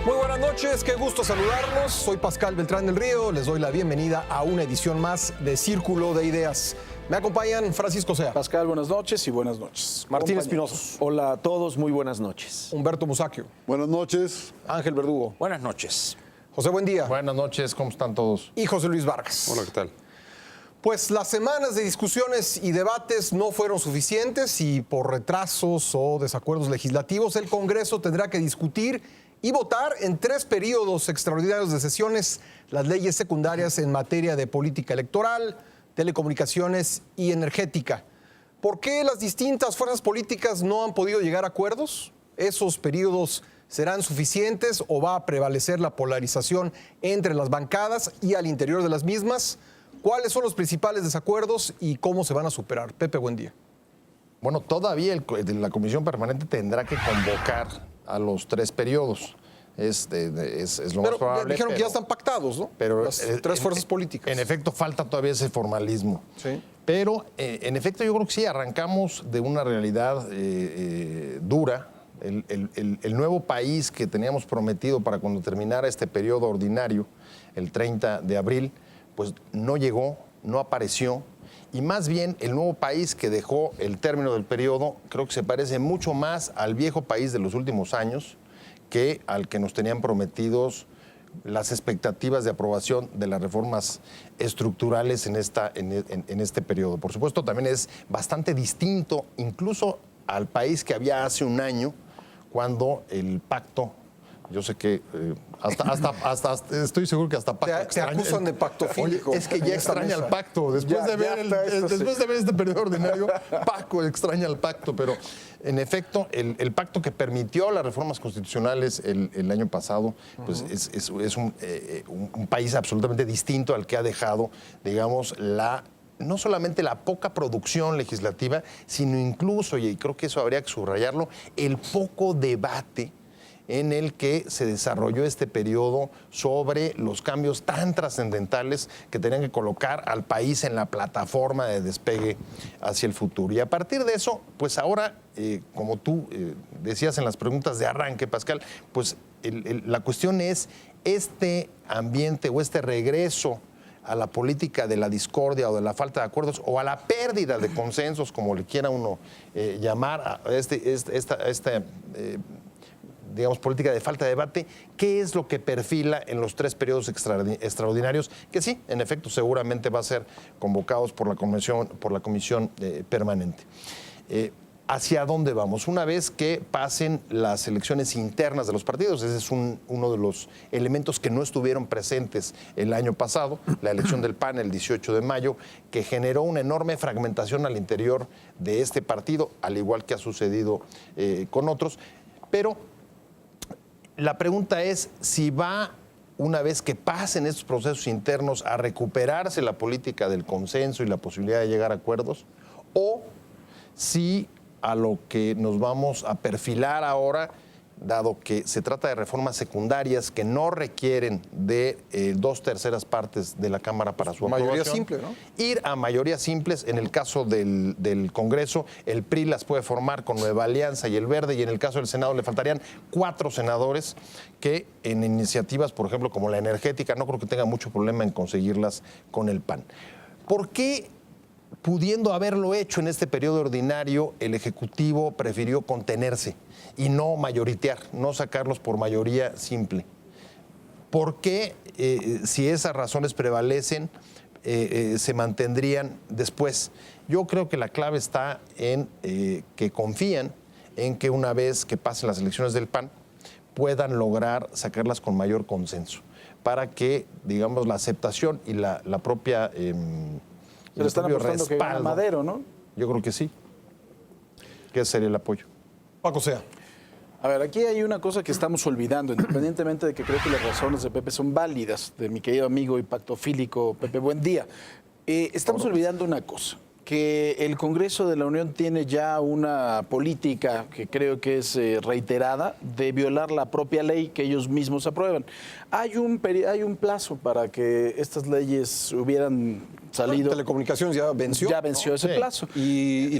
Muy buenas noches, qué gusto saludarlos. Soy Pascal Beltrán del Río, les doy la bienvenida a una edición más de Círculo de Ideas. Me acompañan Francisco Sea. Pascal, buenas noches y buenas noches. Martín Espinosa. Hola a todos, muy buenas noches. Humberto Musacchio. Buenas noches. Ángel Verdugo. Buenas noches. José Buendía. Buenas noches, ¿cómo están todos? Y José Luis Vargas. Hola, ¿qué tal? Pues las semanas de discusiones y debates no fueron suficientes y por retrasos o desacuerdos legislativos el Congreso tendrá que discutir y votar en 3 periodos extraordinarios de sesiones las leyes secundarias en materia de política electoral, telecomunicaciones y energética. ¿Por qué las distintas fuerzas políticas no han podido llegar a acuerdos? ¿Esos periodos serán suficientes o va a prevalecer la polarización entre las bancadas y al interior de las mismas? ¿Cuáles son los principales desacuerdos y cómo se van a superar? Pepe, buen día. Bueno, todavía la Comisión Permanente tendrá que convocar a los 3 periodos. Es lo más probable. Dijeron que ya están pactados, ¿no? Pero las 3 fuerzas políticas. En efecto, falta todavía ese formalismo. Sí. Pero, en efecto, yo creo que sí, arrancamos de una realidad dura. El nuevo país que teníamos prometido para cuando terminara este periodo ordinario, el 30 de abril, pues no llegó, no apareció. Y más bien, el nuevo país que dejó el término del periodo, creo que se parece mucho más al viejo país de los últimos años que al que nos tenían prometidos las expectativas de aprobación de las reformas estructurales en este periodo. Por supuesto, también es bastante distinto incluso al país que había hace un año, cuando el pacto, yo sé que hasta estoy seguro que hasta pacto te acusan de pactofílico. Oye, es que ya extraña el pacto. Después de ver este periodo ordinario, Paco extraña el pacto. Pero, en efecto, el pacto que permitió las reformas constitucionales el año pasado, pues es un país absolutamente distinto al que ha dejado, digamos, no solamente la poca producción legislativa, sino incluso, y creo que eso habría que subrayarlo, el poco debate en el que se desarrolló este periodo sobre los cambios tan trascendentales que tenían que colocar al país en la plataforma de despegue hacia el futuro. Y a partir de eso, pues ahora, como tú decías en las preguntas de arranque, Pascal, pues la cuestión es este ambiente o este regreso a la política de la discordia o de la falta de acuerdos o a la pérdida de consensos, como le quiera uno llamar, a esta digamos, política de falta de debate. ¿Qué es lo que perfila en los 3 periodos extraordinarios? Que sí, en efecto, seguramente va a ser convocados por la comisión permanente. ¿Hacia dónde vamos? Una vez que pasen las elecciones internas de los partidos, ese es uno de los elementos que no estuvieron presentes el año pasado, la elección del PAN el 18 de mayo, que generó una enorme fragmentación al interior de este partido, al igual que ha sucedido con otros. Pero la pregunta es si va, una vez que pasen estos procesos internos, a recuperarse la política del consenso y la posibilidad de llegar a acuerdos, o si a lo que nos vamos a perfilar ahora, dado que se trata de reformas secundarias que no requieren de 2/3 partes de la Cámara para su aprobación. Mayoría simple, ¿no? Ir a mayorías simples. En el caso del Congreso, el PRI las puede formar con Nueva Alianza y el Verde, y en el caso del Senado le faltarían 4 senadores que en iniciativas, por ejemplo, como la energética, no creo que tenga mucho problema en conseguirlas con el PAN. ¿Por qué, pudiendo haberlo hecho en este periodo ordinario, el Ejecutivo prefirió contenerse y no mayoritear, no sacarlos por mayoría simple? ¿Por qué, si esas razones prevalecen, se mantendrían después? Yo creo que la clave está en que confían en que una vez que pasen las elecciones del PAN puedan lograr sacarlas con mayor consenso, para que, digamos, la aceptación y la propia... Pero están apostando que gana Madero, ¿no? Yo creo que sí. Que sería el apoyo. Paco Sea. A ver, aquí hay una cosa que estamos olvidando, independientemente de que creo que las razones de Pepe son válidas, de mi querido amigo y pactofílico Pepe Buendía. Estamos olvidando una cosa, que el Congreso de la Unión tiene ya una política que creo que es reiterada de violar la propia ley que ellos mismos aprueban. Hay un plazo para que estas leyes hubieran salido. Telecomunicaciones ya venció. Ya venció ese plazo. Y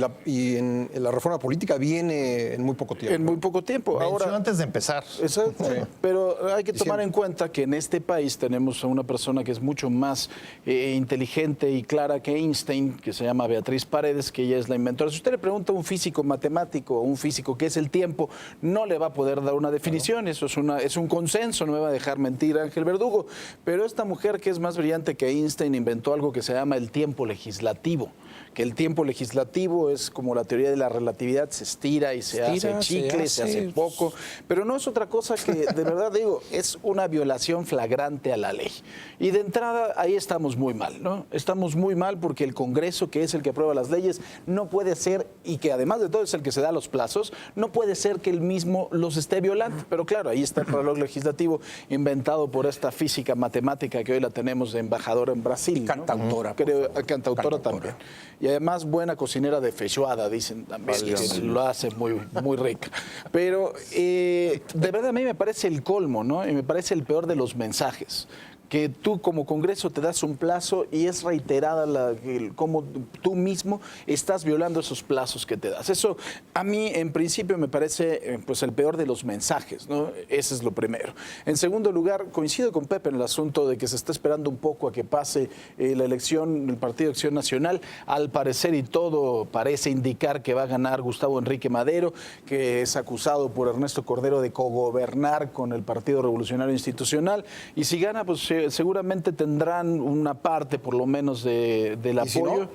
en la reforma política viene en muy poco tiempo. En muy poco tiempo. Venció antes de empezar. Exacto. Sí. Pero hay que tomar en cuenta que en este país tenemos a una persona que es mucho más inteligente y clara que Einstein, que se llama Beatriz Paredes, que ella es la inventora. Si usted le pregunta a un físico matemático o un físico qué es el tiempo, no le va a poder dar una definición. Eso es un consenso, no me va a dejar mentir Ángel Verdugo. Pero esta mujer, que es más brillante que Einstein, inventó algo que se llama el tiempo legislativo. Que el tiempo legislativo es como la teoría de la relatividad, se estira y se hace chicle, se hace poco, pero no es otra cosa que, de verdad digo, es una violación flagrante a la ley. Y de entrada ahí estamos muy mal, ¿no? Estamos muy mal porque el Congreso, que es el que aprueba las leyes, no puede ser, y que además de todo es el que se da los plazos, no puede ser que él mismo los esté violando. Pero claro, ahí está el reloj legislativo inventado por esta física matemática que hoy la tenemos de embajadora en Brasil, ¿no? Cantautora. Creo, cantautora también. Y además buena cocinera de feijoada, dicen también, que lo hace muy, muy rica. Pero de verdad a mí me parece el colmo, ¿no? Y me parece el peor de los mensajes. Que tú como Congreso te das un plazo y es reiterada cómo tú mismo estás violando esos plazos que te das. Eso a mí en principio me parece pues el peor de los mensajes, ¿no? Ese es lo primero. En segundo lugar, coincido con Pepe en el asunto de que se está esperando un poco a que pase la elección del Partido de Acción Nacional. Al parecer y todo parece indicar que va a ganar Gustavo Enrique Madero, que es acusado por Ernesto Cordero de cogobernar con el Partido Revolucionario Institucional. Y si gana, pues seguramente tendrán una parte por lo menos del apoyo. Si no?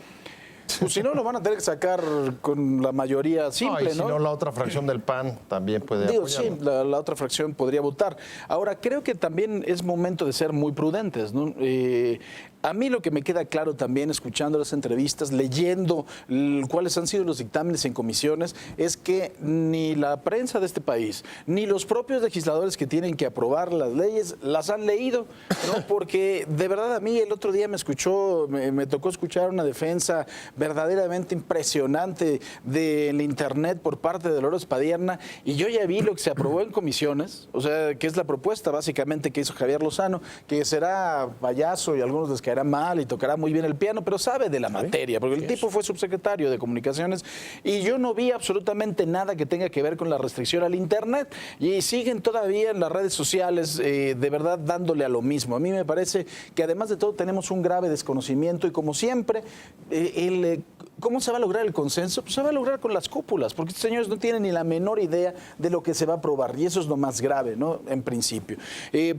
Pues si no, lo van a tener que sacar con la mayoría simple, Y si no, la otra fracción del PAN también puede Digo, apoyarlo. sí, la otra fracción podría votar. Ahora, creo que también es momento de ser muy prudentes, ¿no? A mí lo que me queda claro también, escuchando las entrevistas, leyendo cuáles han sido los dictámenes en comisiones, es que ni la prensa de este país, ni los propios legisladores que tienen que aprobar las leyes, las han leído, ¿no? Porque de verdad a mí el otro día me tocó escuchar una defensa verdaderamente impresionante del Internet por parte de Dolores Padierna, y yo ya vi lo que se aprobó en comisiones, o sea, que es la propuesta básicamente que hizo Javier Lozano, que será payaso y algunos les caerá mal y tocará muy bien el piano, pero sabe de la materia, porque el tipo fue subsecretario de Comunicaciones, y yo no vi absolutamente nada que tenga que ver con la restricción al Internet, y siguen todavía en las redes sociales de verdad dándole a lo mismo. A mí me parece que además de todo tenemos un grave desconocimiento, y como siempre, ¿cómo se va a lograr el consenso? Pues se va a lograr con las cúpulas, porque estos señores no tienen ni la menor idea de lo que se va a aprobar, y eso es lo más grave, ¿no? En principio.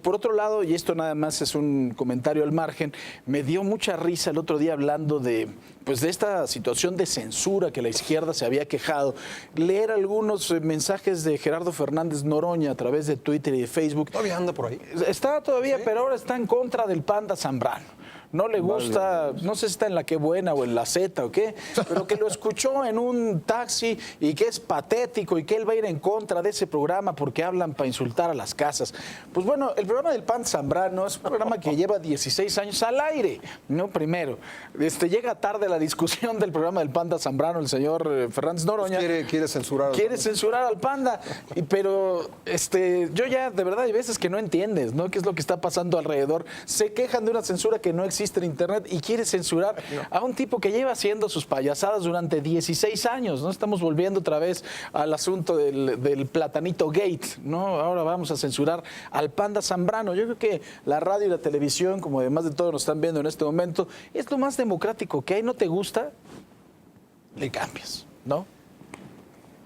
Por otro lado, y esto nada más es un comentario al margen, me dio mucha risa el otro día hablando de esta situación de censura que la izquierda se había quejado, leer algunos mensajes de Gerardo Fernández Noroña a través de Twitter y de Facebook. Todavía anda por ahí. Está todavía, ¿sí? Pero ahora está en contra del Panda Zambrano. No le gusta, no sé si está en la Qué Buena o en la Z o qué, pero que lo escuchó en un taxi y que es patético y que él va a ir en contra de ese programa porque hablan para insultar a las casas. Pues bueno, el programa del Panda Zambrano es un programa que lleva 16 años al aire, ¿no? Primero, llega tarde la discusión del programa del Panda Zambrano, el señor Fernández Noroña. Pues quiere censurar. Quiere censurar al Panda, pero yo ya de verdad hay veces que no entiendes, ¿no? ¿Qué es lo que está pasando alrededor? Se quejan de una censura que no existe en Internet y quiere censurar a un tipo que lleva haciendo sus payasadas durante 16 años, ¿no? Estamos volviendo otra vez al asunto del platanito gate, ¿no? Ahora vamos a censurar al Panda Zambrano. Yo creo que la radio y la televisión, como además de todo nos están viendo en este momento, es lo más democrático que hay. ¿No te gusta? Le cambias, ¿no?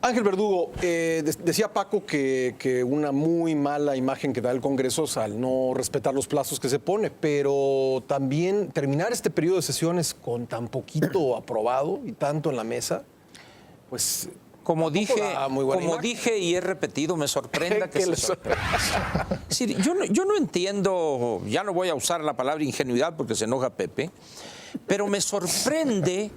Ángel Verdugo, decía Paco que una muy mala imagen que da el Congreso es al no respetar los plazos que se pone, pero también terminar este periodo de sesiones con tan poquito aprobado y tanto en la mesa, pues... Como dije y he repetido, me sorprenda que se sorprenda. Es decir, yo no entiendo, ya no voy a usar la palabra ingenuidad porque se enoja Pepe, pero me sorprende...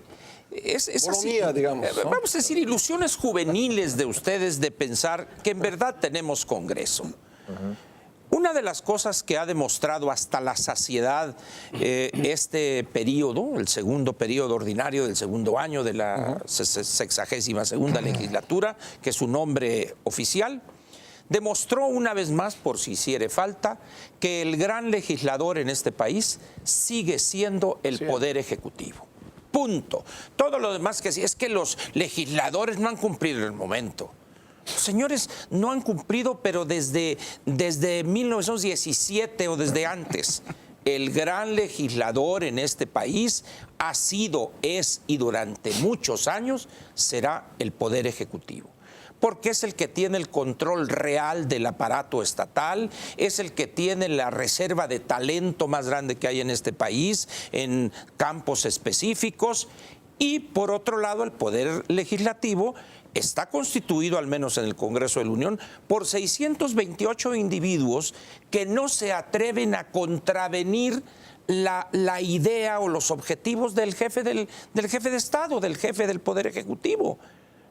Es así, digamos, ¿no? Vamos a decir, ilusiones juveniles de ustedes de pensar que en verdad tenemos Congreso. una de las cosas que ha demostrado hasta la saciedad este periodo, el segundo periodo ordinario del segundo año de la 62ª legislatura, que es su nombre oficial, demostró una vez más, por si hiciere falta, que el gran legislador en este país sigue siendo el Poder Ejecutivo. Punto. Todo lo demás que sí, es que los legisladores no han cumplido en el momento. Los señores no han cumplido, pero desde 1917 o desde antes. El gran legislador en este país ha sido, es y durante muchos años será el Poder Ejecutivo. Porque es el que tiene el control real del aparato estatal, es el que tiene la reserva de talento más grande que hay en este país, en campos específicos, y por otro lado el Poder Legislativo está constituido, al menos en el Congreso de la Unión, por 628 individuos que no se atreven a contravenir la idea o los objetivos del jefe de Estado, del jefe del Poder Ejecutivo.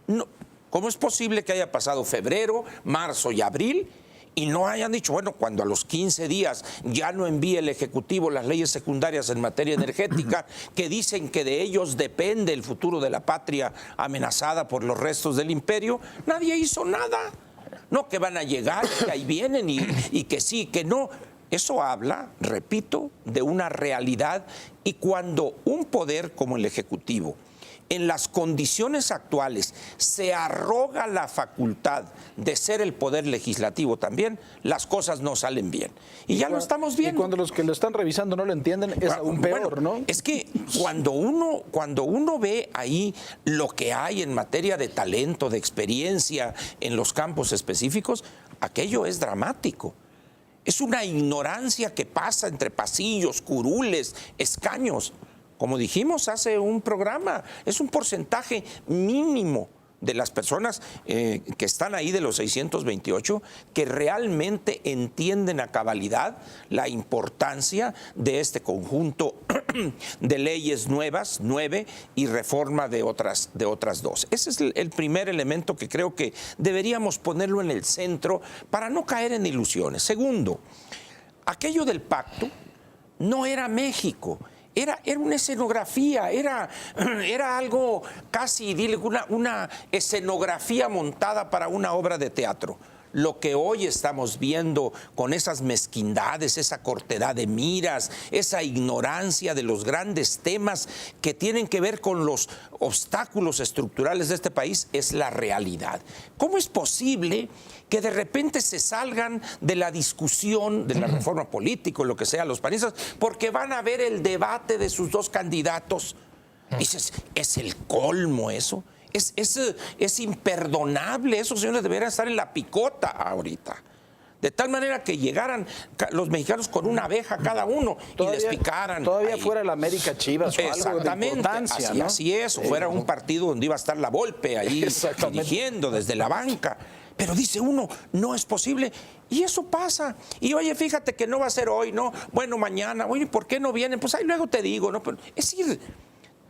No, ¿cómo es posible que haya pasado febrero, marzo y abril y no hayan dicho, bueno, cuando a los 15 días ya no envíe el Ejecutivo las leyes secundarias en materia energética, que dicen que de ellos depende el futuro de la patria amenazada por los restos del imperio? Nadie hizo nada. No, que van a llegar, que ahí vienen y que sí, que no. Eso habla, repito, de una realidad, y cuando un poder como el Ejecutivo, en las condiciones actuales, se arroga la facultad de ser el poder legislativo también, las cosas no salen bien. Y ya lo estamos viendo. Y cuando los que lo están revisando no lo entienden, es aún peor, bueno, ¿no? Es que cuando uno ve ahí lo que hay en materia de talento, de experiencia en los campos específicos, aquello es dramático. Es una ignorancia que pasa entre pasillos, curules, escaños. Como dijimos hace un programa, es un porcentaje mínimo de las personas que están ahí, de los 628, que realmente entienden a cabalidad la importancia de este conjunto de leyes nuevas, 9, y reforma de otras 2. Ese es el primer elemento que creo que deberíamos ponerlo en el centro para no caer en ilusiones. Segundo, aquello del pacto no era México. Era una escenografía, era algo casi, dile, una escenografía montada para una obra de teatro. Lo que hoy estamos viendo con esas mezquindades, esa cortedad de miras, esa ignorancia de los grandes temas que tienen que ver con los obstáculos estructurales de este país, es la realidad. ¿Cómo es posible que de repente se salgan de la discusión de la reforma política o lo que sea los panistas porque van a ver el debate de sus dos candidatos? Dices, ¿es el colmo eso? Es imperdonable. Esos señores deberían estar en la picota ahorita. De tal manera que llegaran los mexicanos con una abeja cada uno y les picaran. Todavía ahí. fuera el América Chivas o algo de importancia, así, ¿no? así es, o fuera un partido donde iba a estar la Volpe ahí dirigiendo desde la banca. Pero dice uno, no es posible. Y eso pasa. Y oye, fíjate que no va a ser hoy, ¿no? Bueno, mañana. Oye, ¿por qué no vienen? Pues ahí luego te digo, ¿no? Pero, es decir,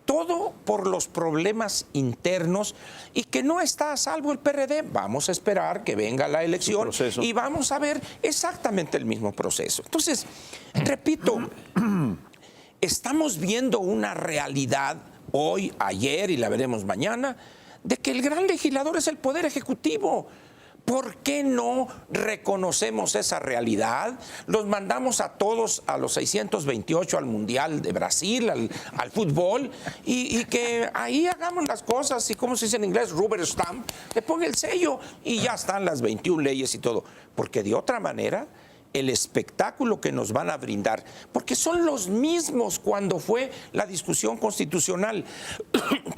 todo por los problemas internos y que no está a salvo el PRD. Vamos a esperar que venga la elección y vamos a ver exactamente el mismo proceso. Entonces, repito, estamos viendo una realidad hoy, ayer y la veremos mañana, de que el gran legislador es el Poder Ejecutivo. ¿Por qué no reconocemos esa realidad? Los mandamos a todos, a los 628, al Mundial de Brasil, al fútbol, y que ahí hagamos las cosas, y como se dice en inglés, rubber stamp, le ponga el sello y ya están las 21 leyes y todo. Porque de otra manera, el espectáculo que nos van a brindar, porque son los mismos cuando fue la discusión constitucional.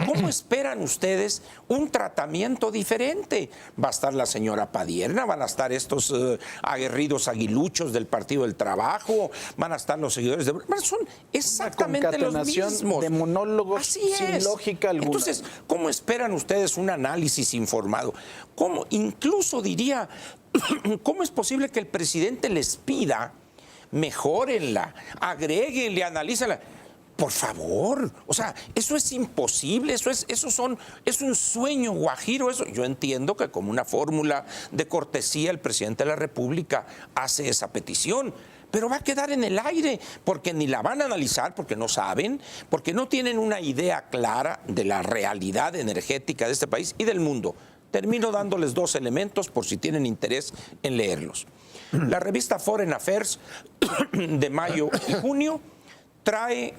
¿Cómo esperan ustedes un tratamiento diferente? Va a estar la señora Padierna, van a estar estos aguerridos aguiluchos del Partido del Trabajo, van a estar los seguidores de... Son exactamente los mismos. De monólogos sin lógica alguna. Entonces, ¿cómo esperan ustedes un análisis informado? ¿Cómo? Incluso diría... ¿Cómo es posible que el presidente les pida, mejórenla, agréguenle, analícenla? Por favor, o sea, eso es imposible, es un sueño guajiro. Eso. Yo entiendo que como una fórmula de cortesía el presidente de la República hace esa petición, pero va a quedar en el aire, porque ni la van a analizar, porque no saben, porque no tienen una idea clara de la realidad energética de este país y del mundo. Termino dándoles 2 elementos por si tienen interés en leerlos. La revista Foreign Affairs de mayo y junio trae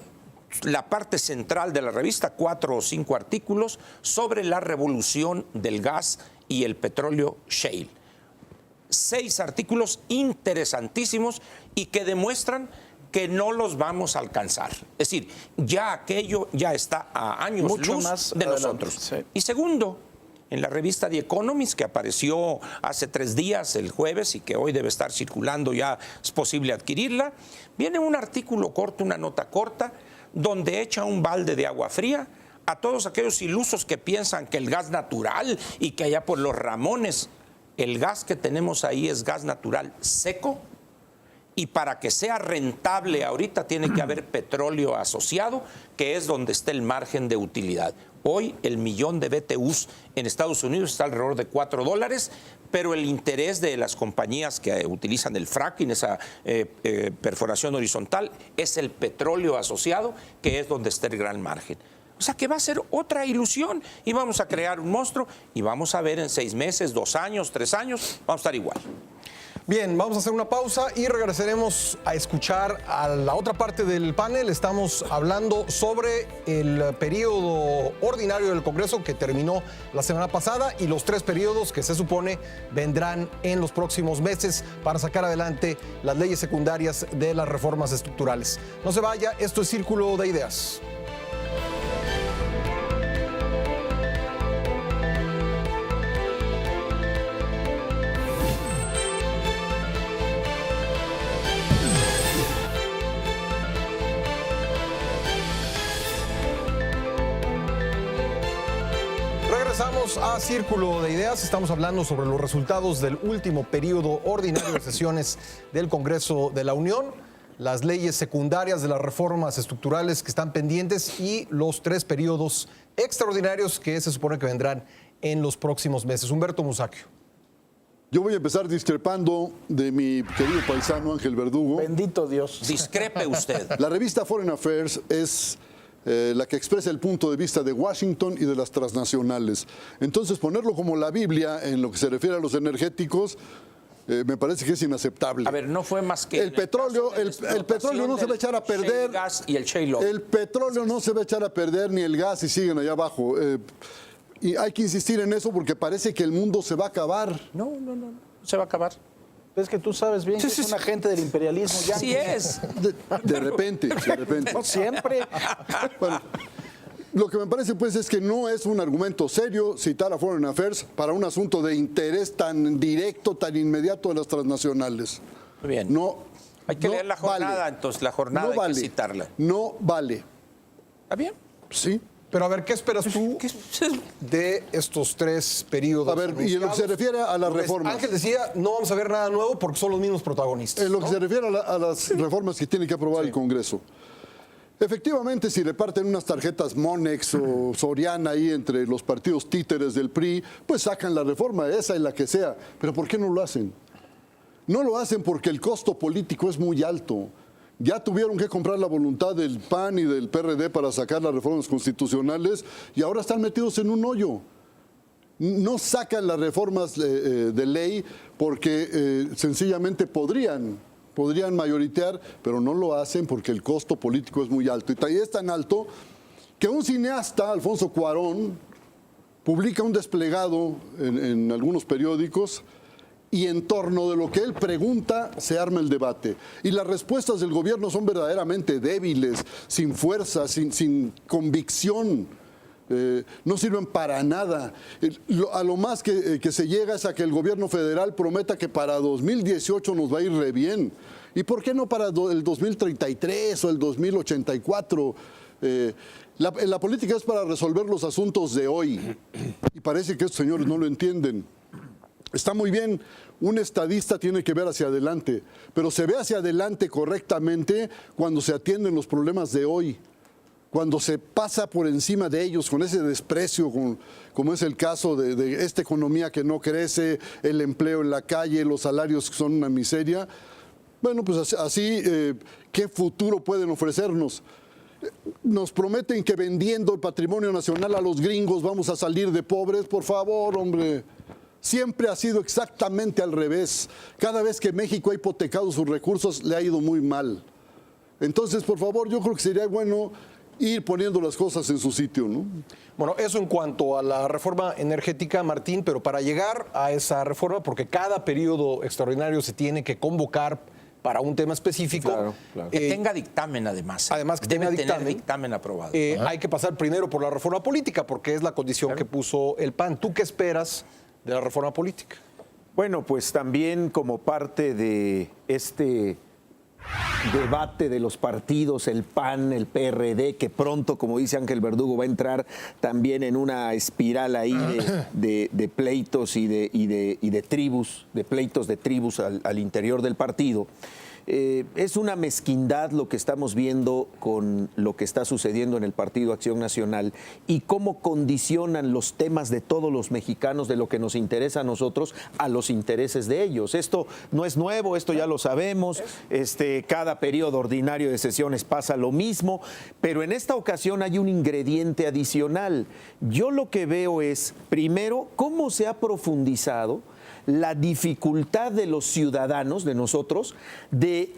la parte central de la revista, 4 o 5 artículos sobre la revolución del gas y el petróleo shale. 6 artículos interesantísimos y que demuestran que no los vamos a alcanzar. Es decir, ya aquello ya está a años Mucho luz más de adelante, nosotros. sí. Y segundo, en la revista The Economist, que apareció hace 3 días, el jueves, y que hoy debe estar circulando, ya es posible adquirirla, viene un artículo corto, una nota corta, donde echa un balde de agua fría a todos aquellos ilusos que piensan que el gas natural y que allá por los Ramones, el gas que tenemos ahí es gas natural seco, y para que sea rentable ahorita tiene que haber petróleo asociado, que es donde está el margen de utilidad. Hoy el millón de BTUs en Estados Unidos está alrededor de $4, pero el interés de las compañías que utilizan el fracking, esa perforación horizontal, es el petróleo asociado, que es donde está el gran margen. O sea que va a ser otra ilusión y vamos a crear un monstruo y vamos a ver en 6 meses, 2 años, 3 años, vamos a estar igual. Bien, vamos a hacer una pausa y regresaremos a escuchar a la otra parte del panel. Estamos hablando sobre el periodo ordinario del Congreso que terminó la semana pasada y los 3 periodos que se supone vendrán en los próximos meses para sacar adelante las leyes secundarias de las reformas estructurales. No se vaya, esto es Círculo de Ideas. Regresamos a Círculo de Ideas. Estamos hablando sobre los resultados del último periodo ordinario de sesiones del Congreso de la Unión, las leyes secundarias de las reformas estructurales que están pendientes y los 3 periodos extraordinarios que se supone que vendrán en los próximos meses. Humberto Musacchio. Yo voy a empezar discrepando de mi querido paisano Ángel Verdugo. Bendito Dios. Discrepe usted. La revista Foreign Affairs es la que expresa el punto de vista de Washington y de las transnacionales. Entonces, ponerlo como la Biblia en lo que se refiere a los energéticos, me parece que es inaceptable. A ver, no fue más que el petróleo no se va a echar a perder. El gas y el shale oil. El petróleo no se va a echar a perder ni el gas y siguen allá abajo. Y hay que insistir en eso porque parece que el mundo se va a acabar. No se va a acabar. Es que tú sabes bien que es un agente del imperialismo. Ya Sí es. De repente. No siempre. Bueno, lo que me parece pues es que no es un argumento serio citar a Foreign Affairs para un asunto de interés tan directo, tan inmediato de las transnacionales. Muy bien. No, Hay que no leer la jornada, vale. entonces la jornada No hay vale. que citarla. No vale. ¿Está bien? Sí. Pero a ver, ¿qué esperas tú de estos 3 periodos? A ver, y en lo que se refiere a las reformas. Ángel decía, no vamos a ver nada nuevo porque son los mismos protagonistas. En lo que ¿no? se refiere a las reformas que tiene que aprobar el Congreso. Efectivamente, si reparten unas tarjetas Monex o Soriana ahí entre los partidos títeres del PRI, pues sacan la reforma, esa y la que sea. Pero ¿por qué no lo hacen? No lo hacen porque el costo político es muy alto. Ya tuvieron que comprar la voluntad del PAN y del PRD para sacar las reformas constitucionales y ahora están metidos en un hoyo. No sacan las reformas de ley porque sencillamente podrían mayoritear, pero no lo hacen porque el costo político es muy alto. Y es tan alto que un cineasta, Alfonso Cuarón, publica un desplegado en algunos periódicos y en torno de lo que él pregunta se arma el debate. Y las respuestas del gobierno son verdaderamente débiles, sin fuerza, sin convicción. No sirven para nada. A lo más que se llega es a que el gobierno federal prometa que para 2018 nos va a ir re bien. ¿Y por qué no para el 2033 o el 2084? La política es para resolver los asuntos de hoy. Y parece que estos señores no lo entienden. Está muy bien, un estadista tiene que ver hacia adelante, pero se ve hacia adelante correctamente cuando se atienden los problemas de hoy. cuando se pasa por encima de ellos con ese desprecio, como es el caso de esta economía que no crece, el empleo en la calle, los salarios que son una miseria, bueno, pues así, ¿qué futuro pueden ofrecernos? Nos prometen que vendiendo el patrimonio nacional a los gringos vamos a salir de pobres. Por favor, hombre. Siempre ha sido exactamente al revés. Cada vez que México ha hipotecado sus recursos, le ha ido muy mal. Entonces, por favor, yo creo que sería bueno ir poniendo las cosas en su sitio, ¿no? Bueno, eso en cuanto a la reforma energética, Martín, pero para llegar a esa reforma, porque cada periodo extraordinario se tiene que convocar para un tema específico. Claro. Que tenga dictamen, además. Además que debe tenga tener dictamen. dictamen aprobado. Hay que pasar primero por la reforma política, porque es la condición que puso el PAN. ¿Tú qué esperas de la reforma política? Bueno, pues también como parte de este debate de los partidos, el PAN, el PRD, que pronto, como dice Ángel Verdugo, va a entrar también en una espiral ahí de pleitos y de tribus, de pleitos de tribus al interior del partido. Es una mezquindad lo que estamos viendo con lo que está sucediendo en el Partido Acción Nacional y cómo condicionan los temas de todos los mexicanos, de lo que nos interesa a nosotros, a los intereses de ellos. Esto no es nuevo, esto ya lo sabemos. Cada periodo ordinario de sesiones pasa lo mismo, pero en esta ocasión hay un ingrediente adicional. Yo lo que veo es, primero, cómo se ha profundizado la dificultad de los ciudadanos, de nosotros, de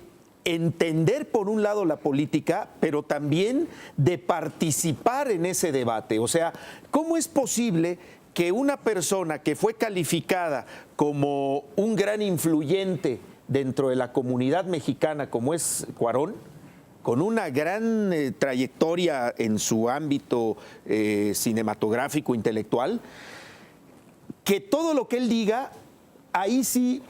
entender por un lado la política, pero también de participar en ese debate. O sea, ¿cómo es posible que una persona que fue calificada como un gran influyente dentro de la comunidad mexicana, como es Cuarón, con una gran trayectoria en su ámbito cinematográfico, intelectual, que todo lo que él diga, ahí sí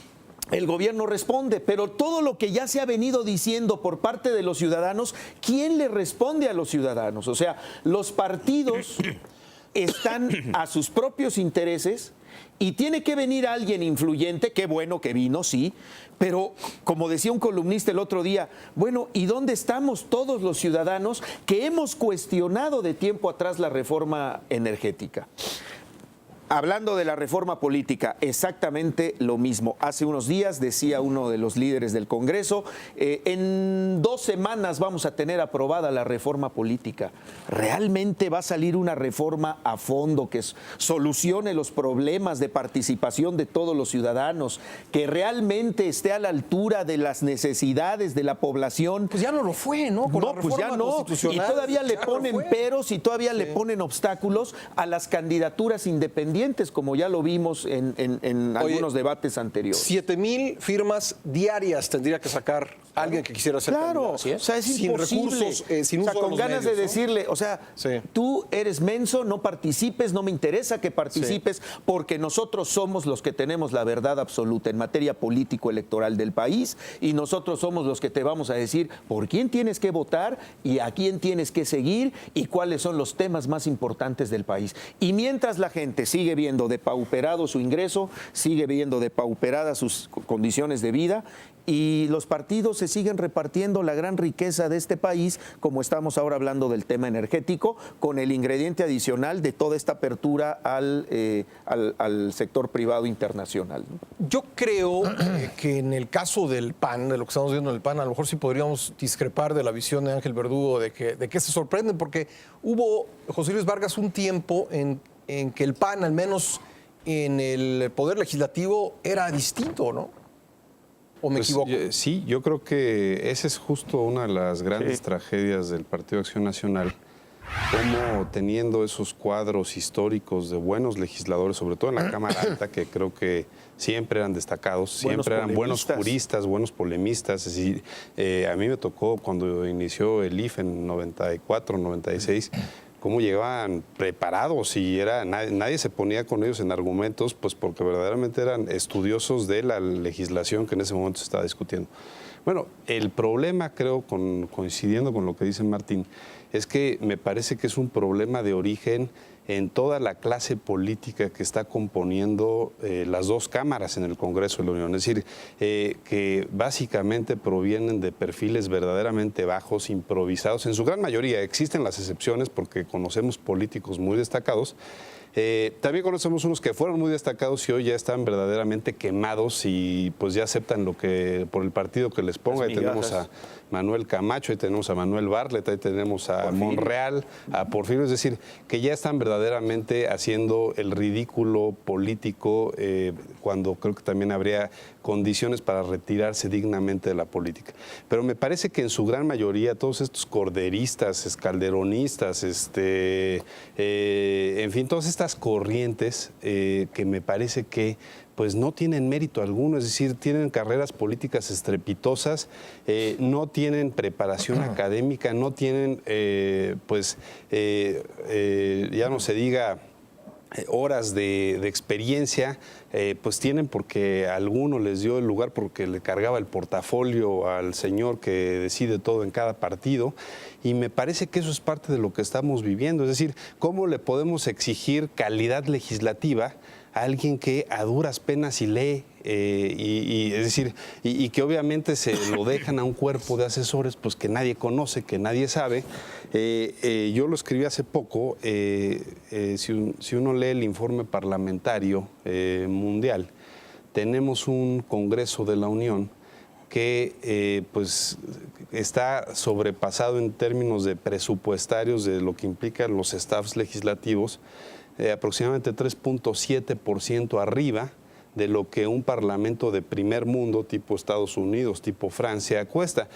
el gobierno responde, pero todo lo que ya se ha venido diciendo por parte de los ciudadanos, ¿quién le responde a los ciudadanos? O sea, los partidos están a sus propios intereses y tiene que venir alguien influyente, qué bueno que vino, sí, pero como decía un columnista el otro día, bueno, ¿y dónde estamos todos los ciudadanos que hemos cuestionado de tiempo atrás la reforma energética? Hablando de la reforma política, exactamente lo mismo. Hace unos días decía uno de los líderes del Congreso, en 2 semanas vamos a tener aprobada la reforma política. ¿Realmente va a salir una reforma a fondo que solucione los problemas de participación de todos los ciudadanos, que realmente esté a la altura de las necesidades de la población? Pues ya no lo fue, ¿no? Con la No, pues ya reforma no. Y constitucional, todavía le ya no ponen fue. peros y todavía le ponen obstáculos a las candidaturas independientes, como ya lo vimos en algunos debates anteriores. 7,000 firmas diarias tendría que sacar alguien que quisiera ser Claro, candidato. o sea, es sin imposible. recursos, sin o sea, uso de con los ganas medios, de ¿no? decirle, o sea, Sí. tú eres menso, no participes, no me interesa que participes, porque nosotros somos los que tenemos la verdad absoluta en materia político-electoral del país y nosotros somos los que te vamos a decir por quién tienes que votar y a quién tienes que seguir y cuáles son los temas más importantes del país. Y mientras la gente sigue viendo depauperado su ingreso, sigue viendo depauperadas sus condiciones de vida y los partidos se siguen repartiendo la gran riqueza de este país, como estamos ahora hablando del tema energético, con el ingrediente adicional de toda esta apertura al sector privado internacional, ¿no? Yo creo que en el caso del PAN, de lo que estamos viendo en el PAN, a lo mejor sí podríamos discrepar de la visión de Ángel Verdugo de que se sorprenden, porque hubo, José Luis Vargas, un tiempo en que el PAN, al menos en el poder legislativo, era distinto, ¿no? ¿O me equivoco? Sí, yo creo que esa es justo una de las grandes tragedias del Partido Acción Nacional, como teniendo esos cuadros históricos de buenos legisladores, sobre todo en la Cámara Alta, que creo que siempre eran destacados, siempre eran buenos juristas, buenos polemistas. Es decir, a mí me tocó cuando inició el IFE en 94, 96, cómo llegaban preparados y nadie se ponía con ellos en argumentos, pues porque verdaderamente eran estudiosos de la legislación que en ese momento se estaba discutiendo. Bueno, el problema, creo, coincidiendo con lo que dice Martín, es que me parece que es un problema de origen en toda la clase política que está componiendo las dos cámaras en el Congreso de la Unión. Es decir, que básicamente provienen de perfiles verdaderamente bajos, improvisados. En su gran mayoría existen las excepciones porque conocemos políticos muy destacados. También conocemos unos que fueron muy destacados y hoy ya están verdaderamente quemados y pues ya aceptan lo que por el partido que les ponga. Ahí tenemos a Manuel Camacho, ahí tenemos a Manuel Bartlett, ahí tenemos a Monreal, a Porfirio, es decir, que ya están verdaderamente haciendo el ridículo político cuando creo que también habría condiciones para retirarse dignamente de la política. Pero me parece que en su gran mayoría todos estos corderistas, escalderonistas, en fin, todas estas corrientes que me parece que pues no tienen mérito alguno, es decir, tienen carreras políticas estrepitosas, no tienen preparación académica, no tienen, ya no se diga horas de experiencia, pues tienen porque alguno les dio el lugar porque le cargaba el portafolio al señor que decide todo en cada partido, y me parece que eso es parte de lo que estamos viviendo, es decir, ¿cómo le podemos exigir calidad legislativa a alguien que a duras penas y lee, es decir, y que obviamente se lo dejan a un cuerpo de asesores pues que nadie conoce, que nadie sabe? Yo lo escribí hace poco, si uno lee el informe parlamentario mundial, tenemos un Congreso de la Unión que pues está sobrepasado en términos de presupuestarios de lo que implican los staffs legislativos, aproximadamente 3.7% arriba de lo que un parlamento de primer mundo, tipo Estados Unidos, tipo Francia, cuesta.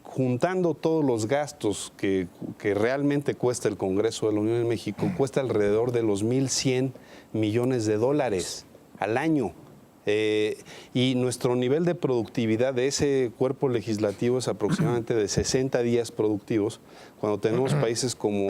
Juntando todos los gastos que realmente cuesta el Congreso de la Unión en México, cuesta alrededor de los 1.100 millones de dólares al año. Y nuestro nivel de productividad de ese cuerpo legislativo es aproximadamente de 60 días productivos, cuando tenemos países como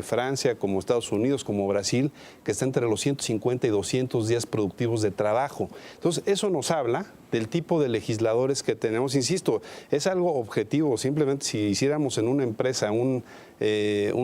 Francia, como Estados Unidos, como Brasil, que está entre los 150 y 200 días productivos de trabajo. Entonces, eso nos habla del tipo de legisladores que tenemos. Insisto, es algo objetivo. Simplemente si hiciéramos en una empresa un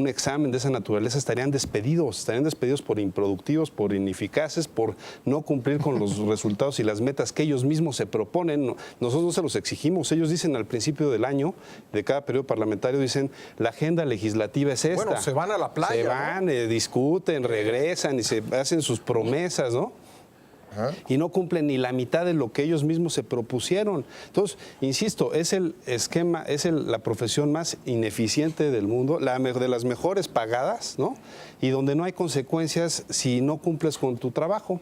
examen de esa naturaleza, estarían despedidos por improductivos, por ineficaces, por no cumplir con los resultados y las metas que ellos mismos se proponen. Nosotros no se los exigimos. Ellos dicen al principio del año, de cada periodo parlamentario, dicen, la agenda legislativa es esta. Bueno, se van a la playa. Se van, ¿no? Discuten, regresan y se hacen sus promesas, ¿no? Y no cumplen ni la mitad de lo que ellos mismos se propusieron. Entonces, insisto, es el esquema, la profesión más ineficiente del mundo, de las mejores pagadas, ¿no? Y donde no hay consecuencias si no cumples con tu trabajo.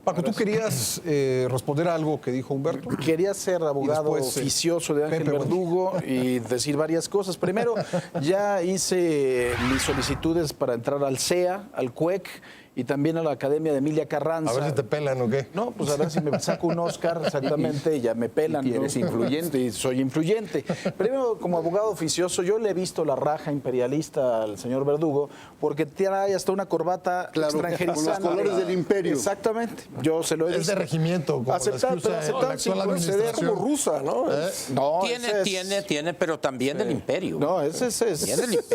Paco, ¿tú querías responder a algo que dijo Humberto? Quería ser abogado oficioso de Ángel Verdugo y decir varias cosas. Primero, ya hice mis solicitudes para entrar al CEA, al CUEC, y también a la Academia de Emilia Carranza. A ver si te pelan o qué. No, pues a ver si me saco un Oscar, exactamente, ya me pelan. ¿Y eres influyente? Y soy influyente. Primero, como abogado oficioso, yo le he visto la raja imperialista al señor Verdugo, porque trae hasta una corbata extranjerizada. Con los colores del imperio. Exactamente. Yo se lo he visto. Es de regimiento, como aceptar, la excusa pero de la actual administración. Como rusa, ¿no? No, Tiene, pero también del imperio. No,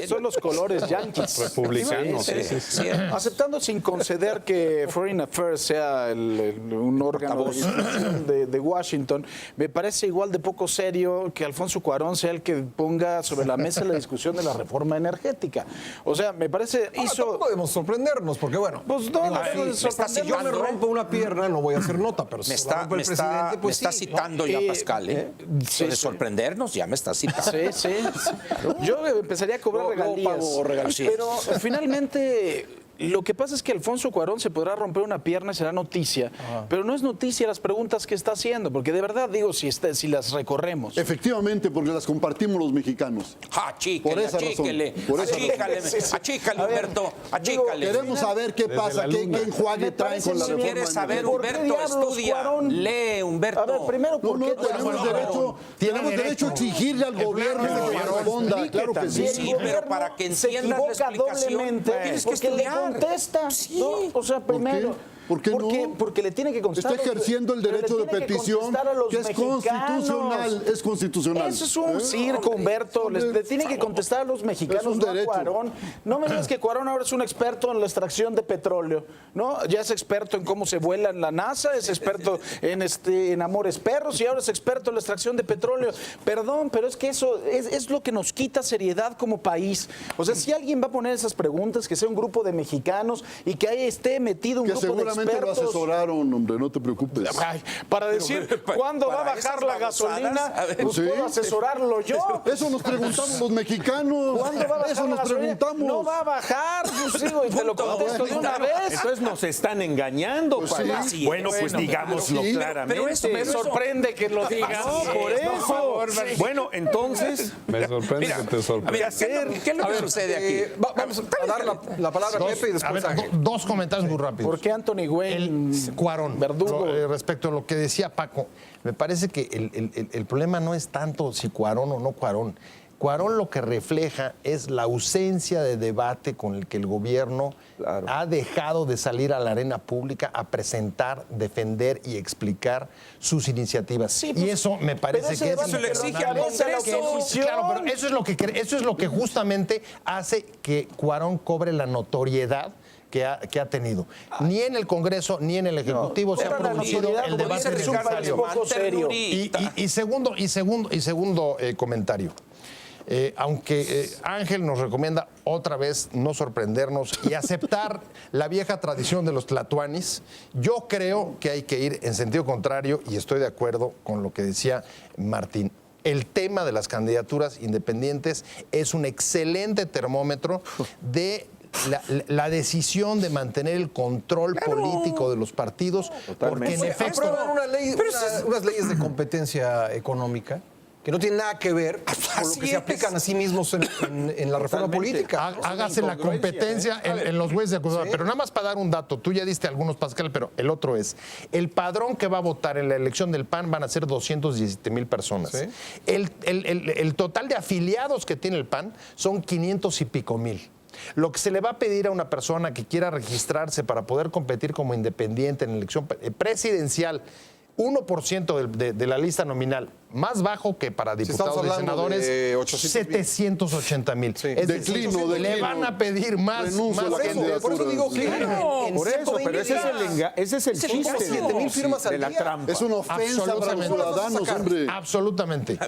son los colores yanquis. Republicanos. Sí. Aceptando sin conceder que Foreign Affairs sea un órgano de discusión de Washington, me parece igual de poco serio que Alfonso Cuarón sea el que ponga sobre la mesa la discusión de la reforma energética. O sea, me parece... No podemos sorprendernos, porque bueno... Pues no, si yo me rompo una pierna, no voy a hacer nota, pero si me rompe el presidente, pues está citando ya Pascal, ¿eh? De sorprendernos, ya me está citando. Sí. Yo empezaría a cobrar regalías. Pero finalmente... Lo que pasa es que Alfonso Cuarón se podrá romper una pierna y será noticia, pero no es noticia las preguntas que está haciendo, porque de verdad digo, si las recorremos. Efectivamente, porque las compartimos los mexicanos. Por esa razón. Achícale, Humberto, achícale. Queremos saber qué pasa, qué enjuague traen con la reforma. ¿Quieres saber, Humberto? Estudia, lee, Humberto. A ver, primero, ¿por qué tenemos derecho a exigirle al gobierno que responda? Claro que sí. Sí, pero para que entiendas la explicación, doblemente, tienes que porque le estudiar. contesta. Sí. ¿No? O sea, primero... ¿Por qué no? Porque le tiene que contestar. Está ejerciendo el derecho de petición, que es constitucional. Es constitucional. Eso es un circo, Humberto. Le tiene que contestar a los mexicanos, no a Cuarón. No me digas que Cuarón ahora es un experto en la extracción de petróleo, ¿no? Ya es experto en cómo se vuela en la NASA, es experto en Amores Perros y ahora es experto en la extracción de petróleo. Perdón, pero es que eso es lo que nos quita seriedad como país. O sea, si alguien va a poner esas preguntas, que sea un grupo de mexicanos y que ahí esté metido un grupo de expertos. Que seguramente lo asesoraron, hombre, no te preocupes. Ay, para decir cuándo va a bajar la gasolina, pues puedo asesorarlo yo. Eso nos preguntamos los mexicanos. ¿Cuándo va a bajar Eso la nos gasolina? preguntamos. No va a bajar, pues digo, y te lo contesto de una vez. Entonces nos están engañando, país. sí. Bueno, pues digámoslo sí. claramente. Pero eso me sorprende que lo digas. No, por eso. Bueno, entonces, Me sorprende que te sorprenda. ¿Qué es lo que sucede aquí? Vamos a dar la palabra a Pepe y después a Ángel. Dos comentarios muy rápidos. ¿Por qué Anthony Wayne? Cuarón, Verdugo. respecto a lo que decía Paco, me parece que el problema no es tanto si Cuarón o no Cuarón. Cuarón lo que refleja es la ausencia de debate con el que el gobierno ha dejado de salir a la arena pública a presentar, defender y explicar sus iniciativas. Sí, y eso me parece que es Eso le exige al imperdonable. Congreso. Claro, pero eso es lo que justamente hace que Cuarón cobre la notoriedad que ha tenido. Ni en el Congreso ni en el Ejecutivo se ha producido el debate necesario. Y segundo comentario. Aunque Ángel nos recomienda otra vez no sorprendernos y aceptar la vieja tradición de los tlatoanis, yo creo que hay que ir en sentido contrario y estoy de acuerdo con lo que decía Martín. El tema de las candidaturas independientes es un excelente termómetro de la decisión de mantener el control político de los partidos, porque en efecto... Aprueban unas leyes de competencia económica que no tienen nada que ver con lo que se aplican a sí mismos en la reforma política. Hágase la competencia en los güeyes de acusación. Pero nada más para dar un dato, tú ya diste algunos, Pascal, pero el otro es, el padrón que va a votar en la elección del PAN van a ser 217,000 personas. ¿Sí? El total de afiliados que tiene el PAN son 500 y pico mil. Lo que se le va a pedir a una persona que quiera registrarse para poder competir como independiente en la elección presidencial, 1% de la lista nominal, más bajo que para diputados y senadores, de 780,000. Sí. Es decir, Declino. le van a pedir más Renuncia Por eso digo que por eso, pero ese es el chiste 7,000 firmas al de la día. trampa. Es una ofensa para los ciudadanos, hombre. Absolutamente.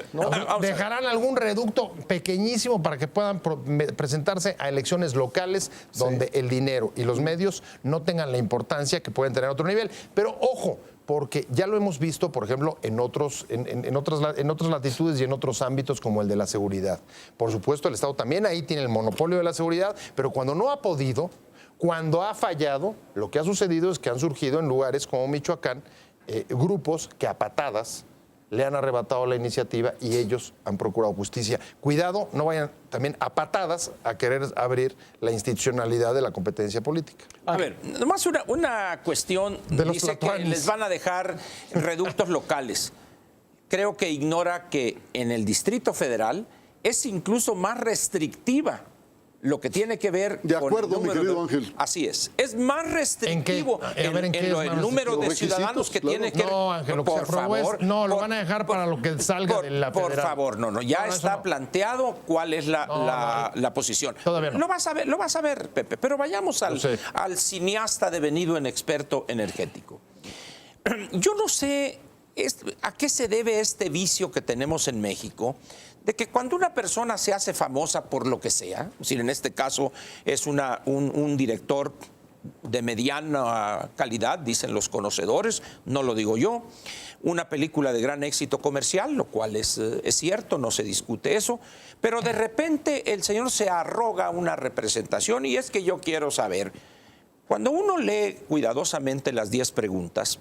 Dejarán algún reducto pequeñísimo para que puedan presentarse a elecciones locales donde el dinero y los medios no tengan la importancia que pueden tener a otro nivel. Pero ojo, porque ya lo hemos visto, por ejemplo, en otras latitudes y en otros ámbitos como el de la seguridad. Por supuesto, el Estado también ahí tiene el monopolio de la seguridad, pero cuando no ha podido, cuando ha fallado, lo que ha sucedido es que han surgido en lugares como Michoacán grupos que a patadas le han arrebatado la iniciativa y ellos han procurado justicia. Cuidado, no vayan también a patadas a querer abrir la institucionalidad de la competencia política. A ver, nomás una cuestión. De los dice que tlatoanis. les van a dejar reductos locales. Creo que ignora que en el Distrito Federal es incluso más restrictiva lo que tiene que ver De con acuerdo, el número mi querido Ángel. Así es más restrictivo ¿En qué es más el número de restrictivo? ciudadanos que Los tiene que... No, Ángel, lo que se aprobó lo van a dejar para lo que salga de la Por federal. favor, ya eso está no. planteado cuál es la posición. Todavía no. Lo vas a ver, Pepe, pero vayamos al cineasta devenido en experto energético. Yo no sé a qué se debe este vicio que tenemos en México, de que cuando una persona se hace famosa por lo que sea, es decir, en este caso es un director de mediana calidad, dicen los conocedores, no lo digo yo, una película de gran éxito comercial, lo cual es cierto, no se discute eso, pero de repente el señor se arroga una representación y es que yo quiero saber, cuando uno lee cuidadosamente las 10 preguntas,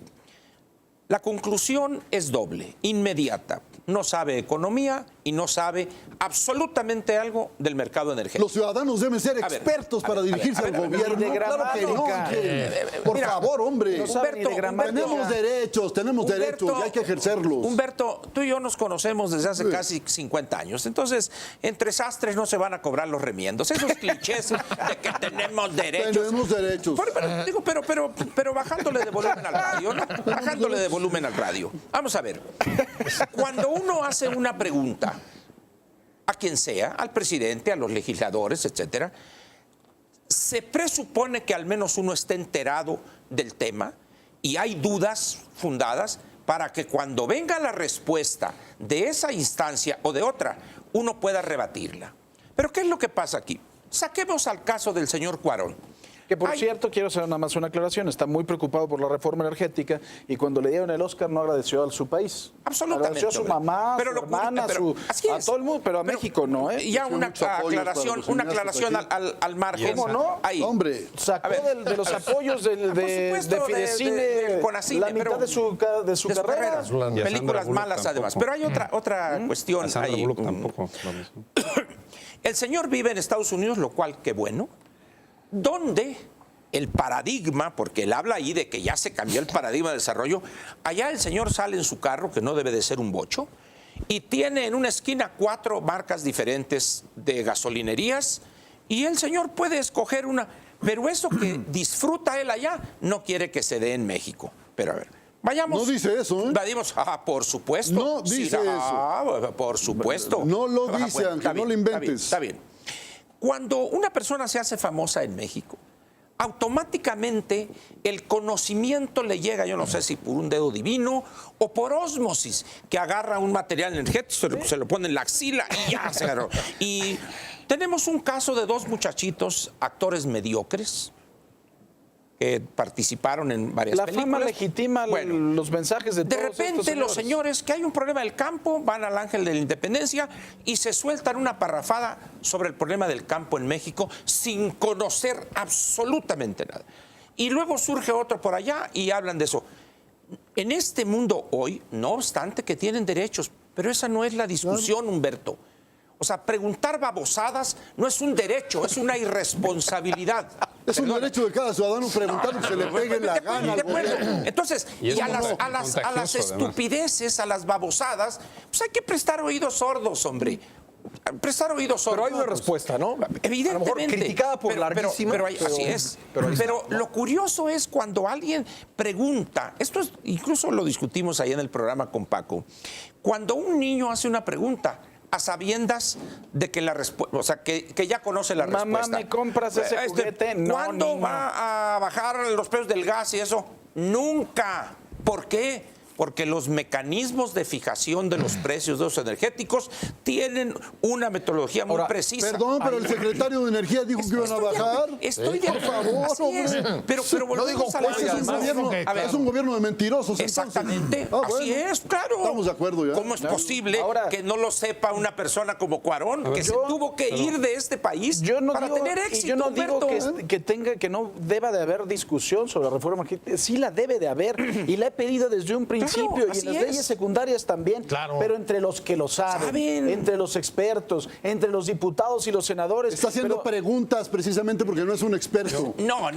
la conclusión es doble, inmediata. No sabe economía y no sabe absolutamente algo del mercado energético. Los ciudadanos deben ser expertos para dirigirse al gobierno. Claro que no. Por favor, hombre. Tenemos derechos y hay que ejercerlos. Humberto, tú y yo nos conocemos desde hace casi 50 años. Entonces, entre sastres no se van a cobrar los remiendos. Esos clichés de que tenemos derechos. Tenemos derechos. Pero bajándole de volumen al radio, ¿no? Bajándole de volumen al radio. Vamos a ver. Cuando uno hace una pregunta a quien sea, al presidente, a los legisladores, etcétera, se presupone que al menos uno esté enterado del tema y hay dudas fundadas para que cuando venga la respuesta de esa instancia o de otra, uno pueda rebatirla. Pero ¿qué es lo que pasa aquí? Saquemos al caso del señor Cuarón. Que por cierto, quiero hacer nada más una aclaración, está muy preocupado por la reforma energética y cuando le dieron el Oscar no agradeció a su país. Absolutamente. Agradeció a su mamá, a su hermana, a todo el mundo, pero a México no, ¿eh? Ya una aclaración al margen. ¿Cómo no? Ahí. Hombre, sacó de los apoyos de Fidecine la mitad de su carrera. Películas malas además. Pero hay otra cuestión ahí. Tampoco. El señor vive en Estados Unidos, lo cual qué bueno, donde el paradigma, porque él habla ahí de que ya se cambió el paradigma de desarrollo, allá el señor sale en su carro, que no debe de ser un bocho, y tiene en una esquina 4 marcas diferentes de gasolinerías, y el señor puede escoger una, pero eso que disfruta él allá no quiere que se dé en México. Pero a ver, vayamos. No dice eso, ¿eh? Vadimos, por supuesto. No dice eso. Por supuesto. No lo dice, Bueno, Ángel, no lo inventes. Está bien. Cuando una persona se hace famosa en México, automáticamente el conocimiento le llega, yo no sé si por un dedo divino o por ósmosis, que agarra un material energético, se lo pone en la axila y ya se agarró. Y tenemos un caso de 2 muchachitos, actores mediocres, que participaron en varias películas. La fama legitima los mensajes de todos estos repente señores. los señores que hay un problema del campo van al Ángel de la Independencia y se sueltan una parrafada sobre el problema del campo en México sin conocer absolutamente nada. Y luego surge otro por allá y hablan de eso. En este mundo hoy, no obstante que tienen derechos, pero esa no es la discusión, Humberto. O sea, preguntar babosadas no es un derecho, es una irresponsabilidad. Es un derecho de cada ciudadano preguntar lo que se le pegue la gana al gobierno. Entonces, y a las estupideces, a las babosadas, pues hay que prestar oídos sordos, hombre. Prestar oídos sordos. Pero hay una respuesta, ¿no? Evidentemente. A lo mejor criticada por larguísima. Así es. Pero lo curioso es cuando alguien pregunta, esto es, incluso lo discutimos ahí en el programa con Paco, cuando un niño hace una pregunta, a sabiendas de que la respuesta, o sea, que ya conoce la respuesta. Mamá, ¿me compras ese juguete? No, ¿Cuándo niño. va a bajar los precios del gas y eso? Nunca. ¿Por qué? Porque los mecanismos de fijación de los precios de los energéticos tienen una metodología muy precisa. Perdón, pero el secretario de Energía dijo que iban a bajar. Estoy de acuerdo. Por favor, Así es. hombre. Pero volvemos a la Es un gobierno de mentirosos. Exactamente, entonces. así es, claro. Estamos de acuerdo ya. ¿Cómo es posible que no lo sepa una persona como Cuarón, que se tuvo que ir de este país para tener éxito? Yo no digo Humberto? que no deba de haber discusión sobre la reforma. Sí la debe de haber y la he pedido desde un principio y en las leyes secundarias también. Claro. Pero entre los que lo saben, entre los expertos, entre los diputados y los senadores. Está haciendo preguntas precisamente porque no es un experto. No.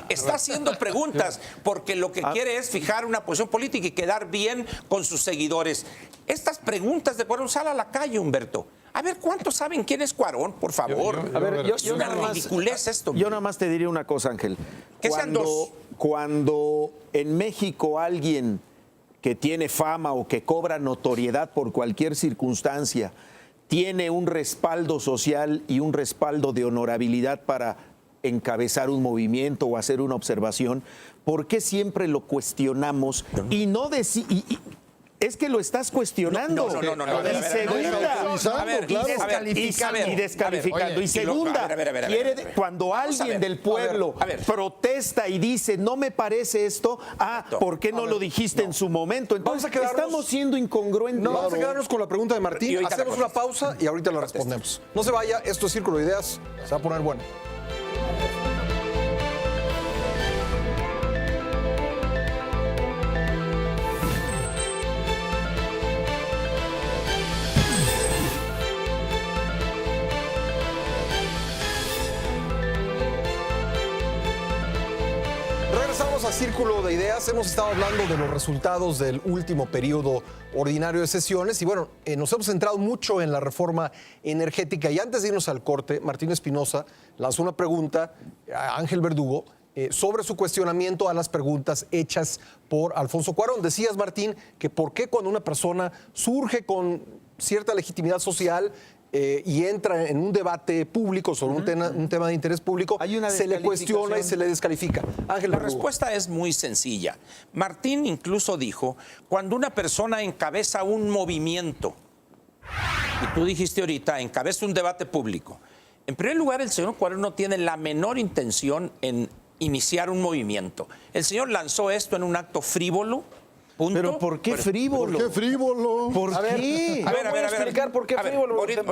Está haciendo preguntas porque lo que quiere es fijar una posición política y quedar bien con sus seguidores. Estas preguntas de Cuarón, sal a la calle, Humberto. A ver, ¿cuántos saben quién es Cuarón, por favor? Es una ridiculez esto. Yo nada más te diría una cosa, Ángel. Que sean 2. Cuando en México alguien que tiene fama o que cobra notoriedad por cualquier circunstancia tiene un respaldo social y un respaldo de honorabilidad para encabezar un movimiento o hacer una observación, ¿por qué siempre lo cuestionamos y no es que lo estás cuestionando? No. Y segunda, y descalificando. Y segunda, cuando alguien del pueblo protesta y dice, no me parece esto, ¿por qué no lo dijiste en su momento? Entonces, estamos siendo incongruentes. No, vamos a quedarnos con la pregunta de Martín. Hacemos una pausa y ahorita la respondemos. No se vaya, esto es Círculo de Ideas. Se va a poner bueno. a Círculo de Ideas. Hemos estado hablando de los resultados del último periodo ordinario de sesiones y bueno, nos hemos centrado mucho en la reforma energética. Y antes de irnos al corte, Martín Espinosa lanzó una pregunta a Ángel Verdugo sobre su cuestionamiento a las preguntas hechas por Alfonso Cuarón. Decías, Martín, que por qué cuando una persona surge con cierta legitimidad social y entra en un debate público sobre un tema de interés público, se le cuestiona y se le descalifica. Ángel, la respuesta es muy sencilla. Martín incluso dijo, cuando una persona encabeza un movimiento, y tú dijiste ahorita, encabeza un debate público, en primer lugar, el señor Cuarón no tiene la menor intención en iniciar un movimiento. El señor lanzó esto en un acto frívolo. Punto. ¿Pero por qué frívolo? ¿Por qué frívolo? ¿Por qué? A ver, explicar por qué frívolo. Ahorita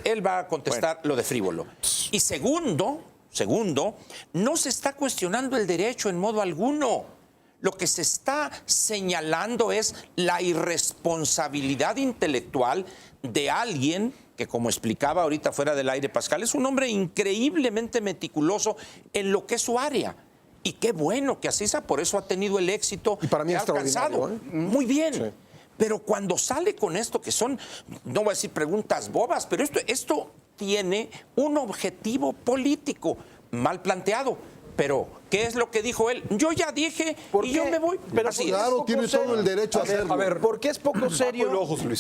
él va a contestar lo de frívolo. Y segundo, no se está cuestionando el derecho en modo alguno. Lo que se está señalando es la irresponsabilidad intelectual de alguien que, como explicaba ahorita fuera del aire Pascal, es un hombre increíblemente meticuloso en lo que es su área. Y qué bueno que así sea, por eso ha tenido el éxito y para mí que ha alcanzado. Muy bien. Sí. Pero cuando sale con esto, que son, no voy a decir preguntas bobas, pero esto tiene un objetivo político mal planteado. Pero, ¿qué es lo que dijo él? Yo ya dije y yo me voy. Pero así claro, tiene todo el derecho a hacerlo. A ver, ¿por qué es poco serio?